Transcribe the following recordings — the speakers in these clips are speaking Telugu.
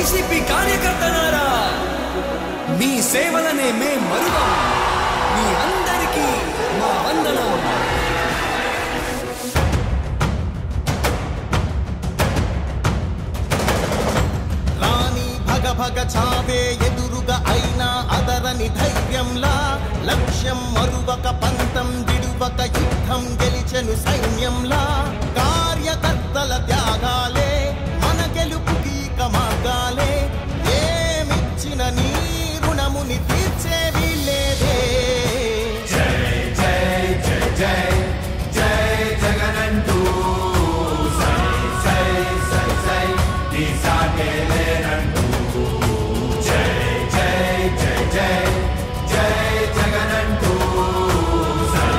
వైసీపీ కార్యకర్తలారా, మీ సేవలనే మే మరువం. మీ అందరికీ మా వందనం. రాణి భగ భగ చావే ఎదురుగా అయినా అదరని ధైర్యంలా, లక్ష్యం మరువక పంతం విడువక యుద్ధం గెలిచెను సైన్యంలా. కార్యకర్తల త్యాగాలే మన గెలుపుకి మార్గాలే. ఏమిచ్చిన నీ రుణముని తీర్చేవి లేదే. జై జై జై జై జై జగనంటూ సై సై సై సై నీ సాగే లేనంటూ. జై జై జై జై జై జగనంటూ సై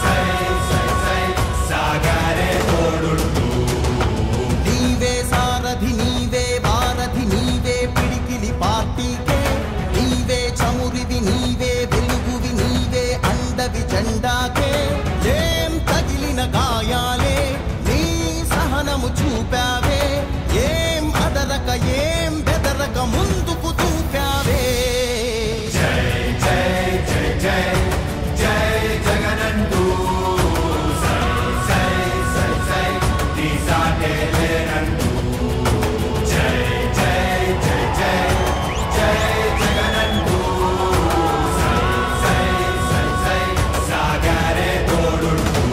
సై సై సై సాగరే తోడుంటూ. నీవే సారథి నీవే వారధి నీవే పిడికిలి పార్టీకే. నీవే చమురివి నీవే వెలుగువి నీవే అండవి జెండాకే. ఏం తగిలిన గాయాలే నీ సహనము చూపావే. ఏం అదరక ఏం బెదరక ముందుకు చూపావే. జై జై జై జై జై జగనంటూ సై సై సై సై నీ సాగే లేనంటూ. జై జై జై జై జై జగనంటూ సై సై సై సై సాగరే తోడుంటూ.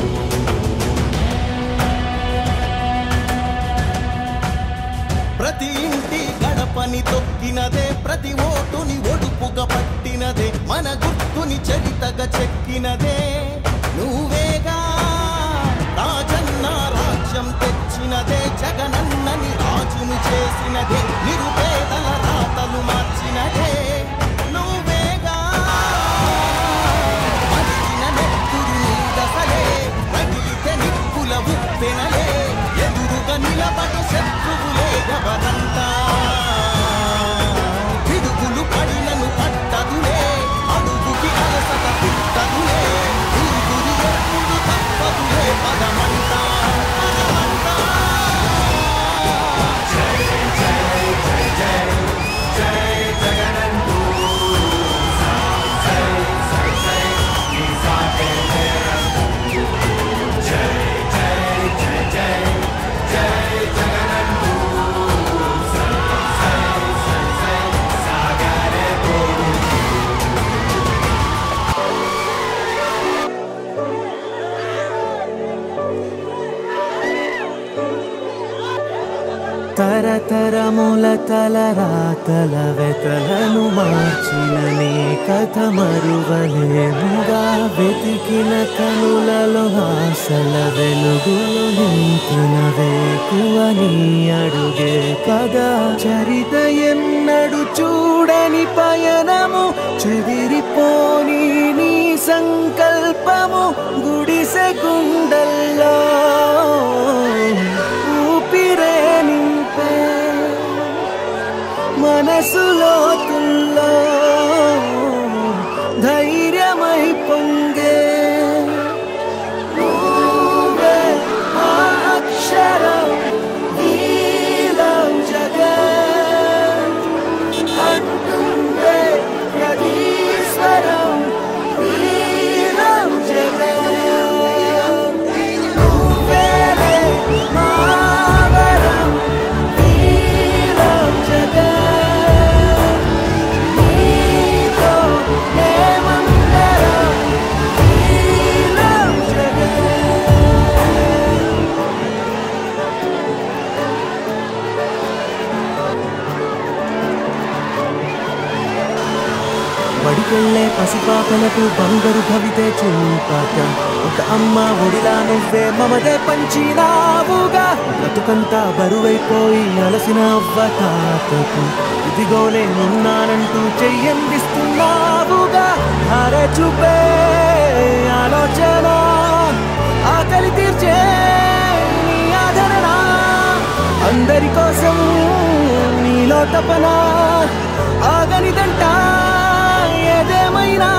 ప్రతి ఇంటి గడపని తొక్కినదే, ప్రతి ఓటుని ఒడుపుగా పట్టినదే, మన గుర్తుని చరితగా చెక్కినదే నువ్వేగా. రాజన్న రాజ్యం తెచ్చినదే, జగనన్నని రాజును చేసినదే, నిరుపేదల రాతలు మార్చినదే నువ్వేగా. మరిగిన నెత్తురు నీ దశలే, రగిలితే నిప్పుల ఉప్పెనలే, ఎదురుగా నిలబడి శత్రువులే ఎవరంతా. పిడుగులు పడినను పట్టదులే, అడుగుకి అలసట పుట్టదులే, ఊగురి ఎప్పుడు తప్పదులే పదమంతా పదమంతా. జై జై జై జై జై జగనంటూ సై సై సై సై నీ సాగే లేనంటూ. జై జై జై జై జై జగనంటూ సై సై సై సై సాగరే తోడుంటూ. తరతరముల తలరాతల వెతలను మార్చిన నీ కథ మరువలేముగా. వెతికిన కనులలో ఆశల వెలుగులు నింపిన వేకువ నీ అడుగే కదా. చరిత ఎన్నడు చూడని పయనము, చెదిరిపోని నీ సంకల్పము, గుడిసె గుండెల్లో ఊపిరే నింపే, మనసులోతుల్లో ధైర్యమై పొంగే. నువ్వే ఆ అక్షరం నీలం జగన్ అంటుందే ప్రదీశ్వరం నీలం జగన్. నువ్వేలే మా వరం నీలం జగన్. నీతో మేమందరం నీలం జగన్. బడికెళ్ళే పసిపాపలకు బంగారు భవితే చూపాక, ఒక అమ్మ ఒడిలా నువ్వే మమదే పంచినావుగా. బతుకంతా బరువైపోయి అలసిన అవ్వ తాతకు ఇదిగోలే ఉన్నానంటూ చెయ్యందిస్తున్నావుగా. ధారే చూపే ఆలోచన, ఆకలి తీర్చే నీ ఆదరణ, అందరి కోసం నీలో తపన ఆగనిదంట ఏదేమైనా.